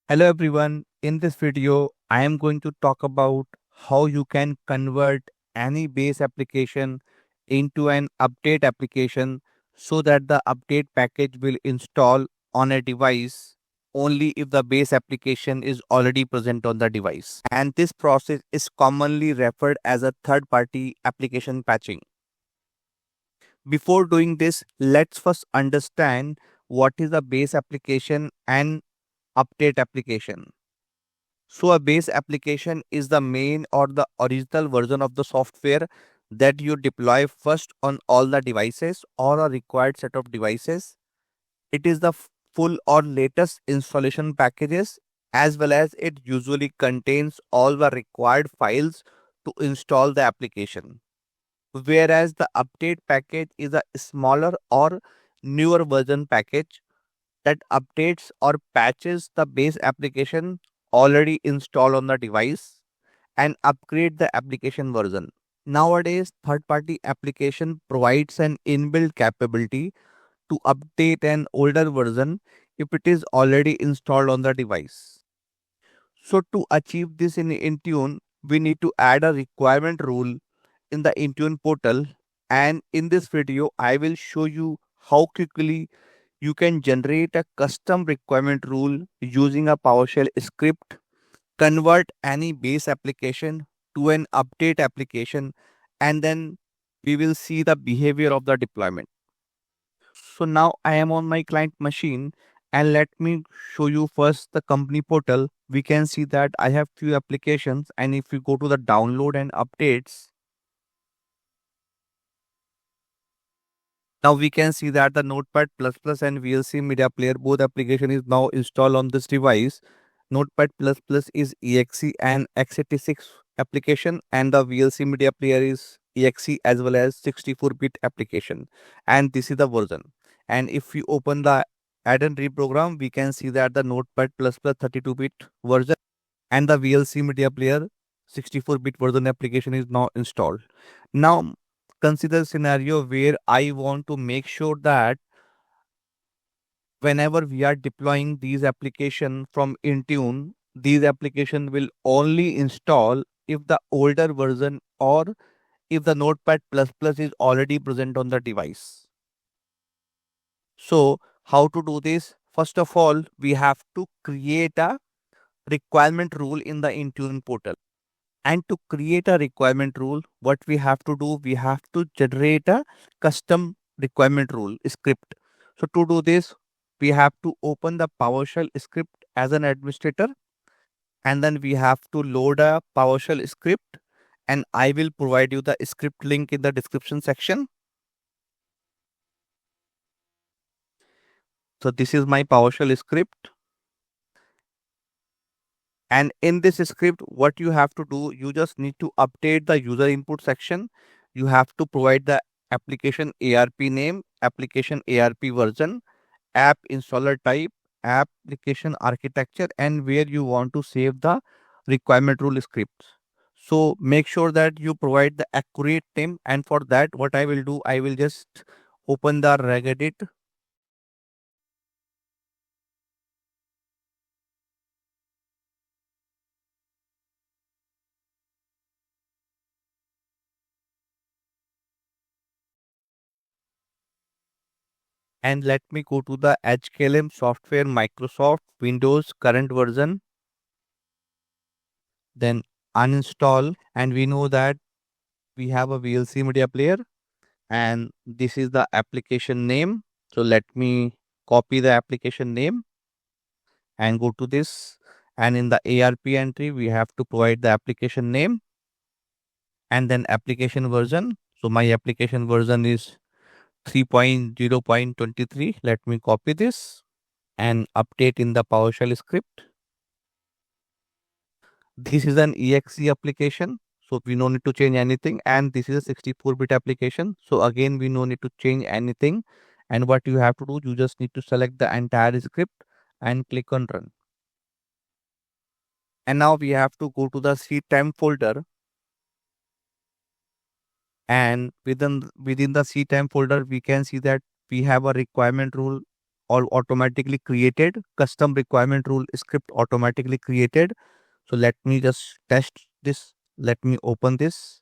Hello everyone, in this video I am going to talk about how you can convert any base application into an update application so that the update package will install on a device only if the base application is already present on the device. And this process is commonly referred as a third party application patching. Before doing this, let's first understand what is a base application and update application. So a base application is the main or the original version of the software that you deploy first on all the devices or a required set of devices. It is the full or latest installation packages, as well as it usually contains all the required files to install the application. Whereas the update package is a smaller or newer version package that updates or patches the base application already installed on the device and upgrade the application version. Nowadays, third-party application provides an inbuilt capability to update an older version if it is already installed on the device. So to achieve this in Intune, we need to add a requirement rule in the Intune portal, and in this video I will show you how quickly you can generate a custom requirement rule using a PowerShell script, convert any base application to an update application, and then we will see the behavior of the deployment. So now I am on my client machine, and let me show you first the company portal. We can see that I have few applications, and if you go to the download and updates, now we can see that the Notepad++ and VLC Media Player both application is now installed on this device. Notepad++ is exe and x86 application, and the VLC Media Player is exe as well as 64-bit application, and this is the version. And if we open the add and reprogram, we can see that the Notepad++ 32-bit version and the VLC Media Player 64-bit version application is now installed. Now consider scenario where I want to make sure that whenever we are deploying these applications from Intune, these applications will only install if the older version or if the Notepad++ is already present on the device. So how to do this? First of all, we have to create a requirement rule in the Intune portal. And to create a requirement rule, what we have to do, we have to generate a custom requirement rule script. So to do this, we have to open the PowerShell script as an administrator, and then we have to load a PowerShell script, and I will provide you the script link in the description section. So this is my PowerShell script. And in this script, what you have to do, you just need to update the user input section. You have to provide the application ARP name, application ARP version, app installer type, application architecture, and where you want to save the requirement rule scripts. So make sure that you provide the accurate name. And for that, what I will do, I will just open the regedit. And let me go to the HKLM software Microsoft Windows current version, then uninstall, and we know that we have a VLC media player, and this is the application name. So let me copy the application name and go to this, and in the ARP entry we have to provide the application name and then application version. So my application version is 3.0.23. Let me copy this and update in the PowerShell script. This is an exe application, so we no need to change anything, and this is a 64-bit application, so again we no need to change anything. And what you have to do, you just need to select the entire script and click on run. And now we have to go to the seed time folder, and within the seed time folder we can see that we have a requirement rule all automatically created, custom requirement rule script automatically created. So let me just test this. Let me open this.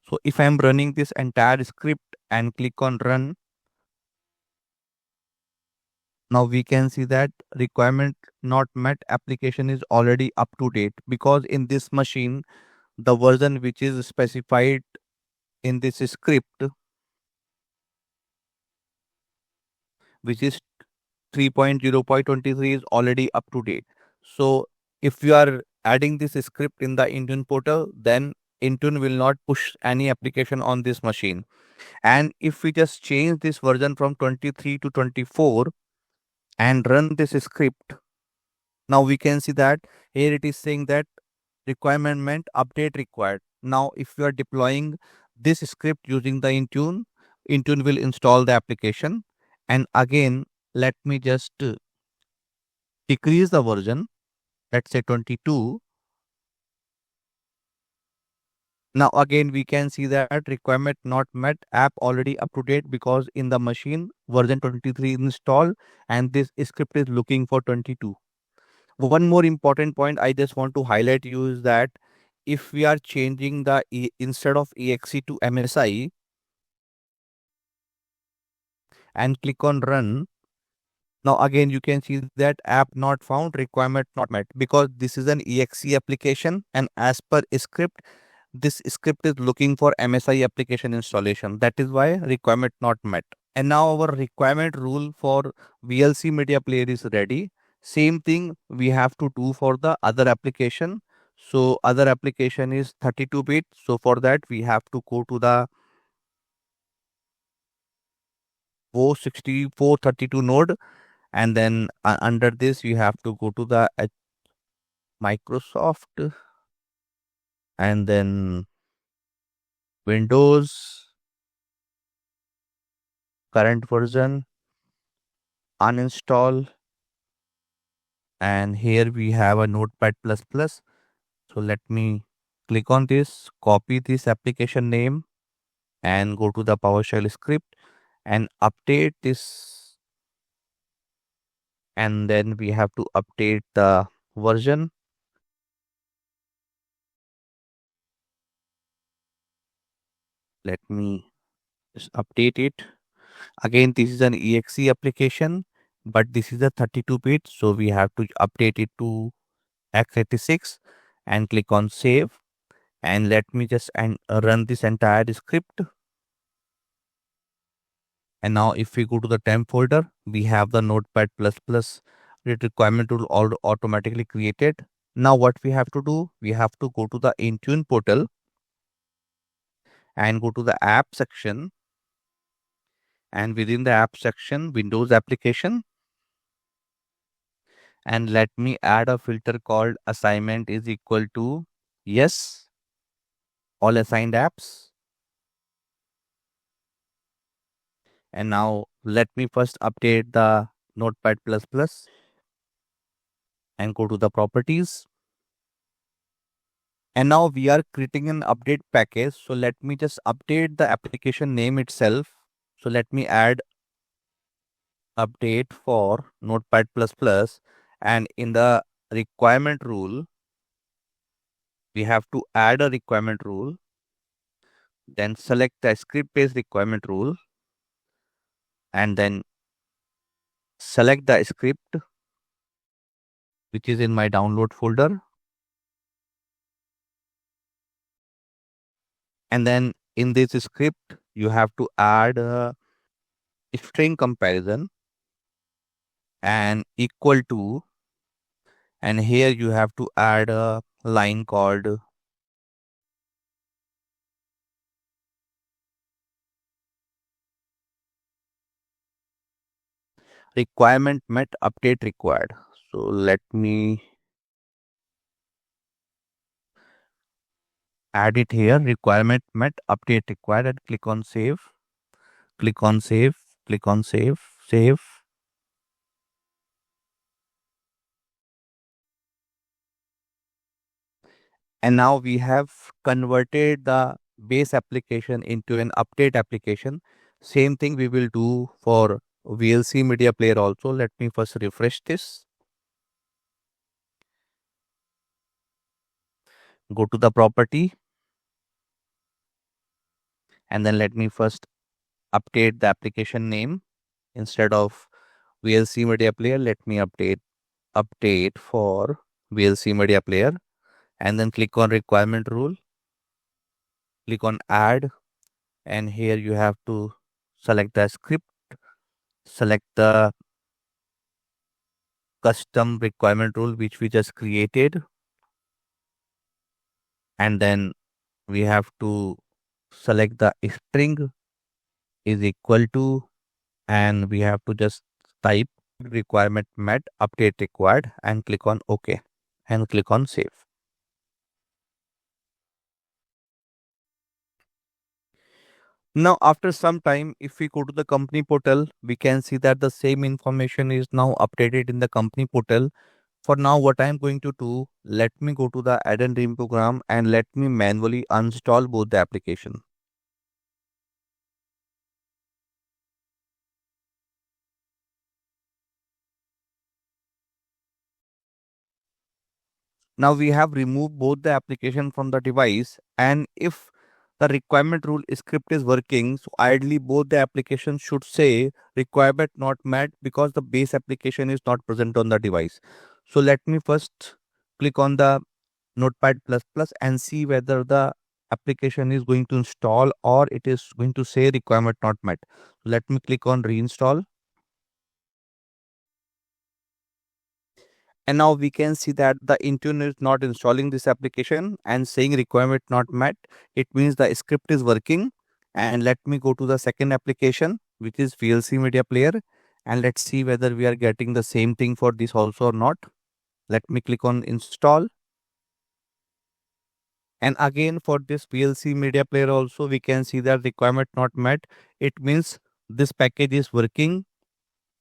So if I'm running this entire script and click on run, now we can see that requirement not met application is already up to date, because in this machine, the version which is specified in this script, which is 3.0.23, is already up to date. So if you are adding this script in the Intune portal, then Intune will not push any application on this machine. And if we just change this version from 23 to 24 and run this script, now we can see that here it is saying that requirement meant update required. Now if you are deploying this script using the Intune, Intune will install the application. And again, let me just decrease the version, let's say 22. Now again we can see that requirement not met, app already up to date, because in the machine version 23 installed and this script is looking for 22. One more important point I just want to highlight you is that if we are changing the instead of exe to MSI and click on run, now again you can see that app not found, requirement not met, because this is an exe application and as per script, this script is looking for MSI application installation. That is why requirement not met. And now our requirement rule for VLC media player is ready. Same thing we have to do for the other application. So other application is 32-bit. So for that we have to go to the O6432 node, and then under this you have to go to the Microsoft, and then Windows, current version, uninstall, and here we have a notepad plus plus. So let me click on this, copy this application name and go to the PowerShell script and update this, and then we have to update the version. Let me just update it. Again, this is an exe application, but this is a 32-bit, so we have to update it to x86 and click on save. And let me just run this entire script. And now if we go to the temp folder, we have the notepad plus plus requirement tool all automatically created. Now what we have to do, we have to go to the Intune portal and go to the app section, and within the app section, Windows application, and let me add a filter called assignment is equal to yes, all assigned apps. And now let me first update the notepad plus plus and go to the properties. And now we are creating an update package. So let me just update the application name itself. So let me add update for notepad plus plus, and in the requirement rule, we have to add a requirement rule, then select the script based requirement rule, and then select the script which is in my download folder. And then in this script, you have to add a string comparison and equal to, and here you have to add a line called requirement met update required. So let me add it here, requirement met update required, and click on save, click on save, click on save, save. And now we have converted the base application into an update application. Same thing we will do for VLC media player also. Let me first refresh this. Go to the property, and then let me first update the application name. Instead of VLC media player, let me update for VLC media player, and then click on requirement rule, click on add, and here you have to select the script, select the custom requirement rule which we just created, and then we have to select the string is equal to, and we have to just type requirement met update required and click on OK and click on save. Now after some time, if we go to the company portal, we can see that the same information is now updated in the company portal. For now, what I am going to do, let me go to the add and rename program and let me manually uninstall both the application. Now we have removed both the application from the device, and if the requirement rule script is working, so ideally both the applications should say requirement not met because the base application is not present on the device. So let me first click on the Notepad++ and see whether the application is going to install or it is going to say requirement not met. So let me click on reinstall. And now we can see that the Intune is not installing this application and saying requirement not met. It means the script is working. And let me go to the second application, which is VLC Media Player. And let's see whether we are getting the same thing for this also or not. Let me click on install. And again for this VLC Media Player also, we can see that requirement not met. It means this package is working,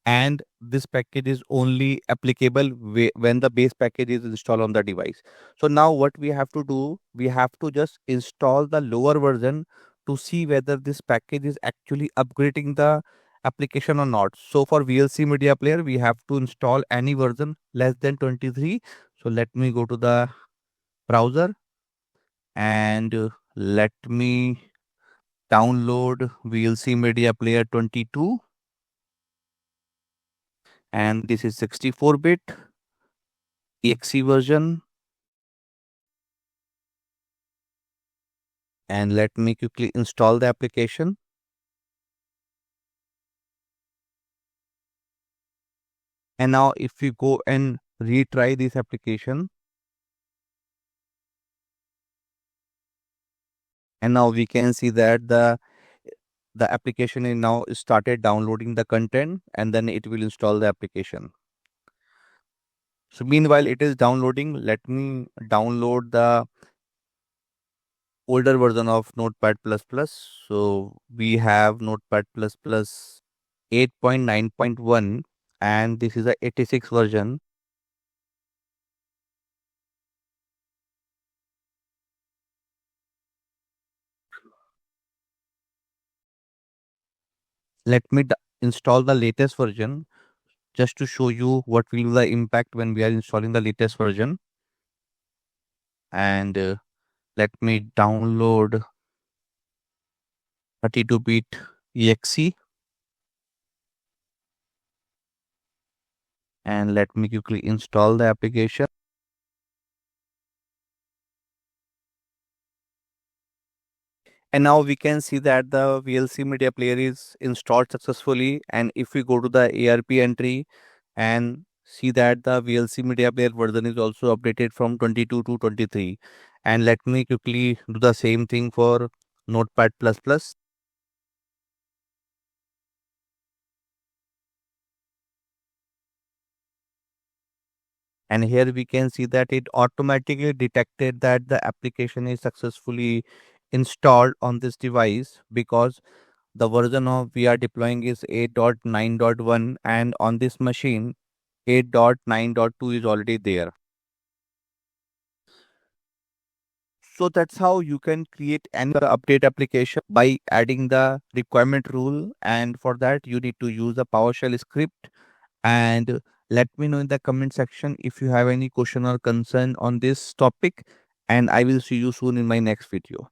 and this package is only applicable when the base package is installed on the device. So now what we have to do, we have to just install the lower version to see whether this package is actually upgrading the application or not. So for VLC Media Player, we have to install any version less than 23. So let me go to the browser and let me download VLC Media Player 22, and this is 64-bit exe version. And let me quickly install the application. And now if we go and retry this application, and now we can see that the application is now started downloading the content, and then it will install the application. So meanwhile it is downloading, let me download the older version of Notepad++. So we have Notepad++ 8.9.1, and this is a 86 version. Let me install the latest version just to show you what will be the impact when we are installing the latest version. And let me download 32-bit exe, and let me quickly install the application. And now we can see that the VLC Media Player is installed successfully. And if we go to the ARP entry and see that the VLC Media Player version is also updated from 22 to 23. And let me quickly do the same thing for Notepad++. And here we can see that it automatically detected that the application is successfully installed on this device because the version of we are deploying is 8.9.1, and on this machine 8.9.2 is already there. So that's how you can create an update application by adding the requirement rule. And for that, you need to use a PowerShell script. And let me know in the comment section if you have any question or concern on this topic. And I will see you soon in my next video.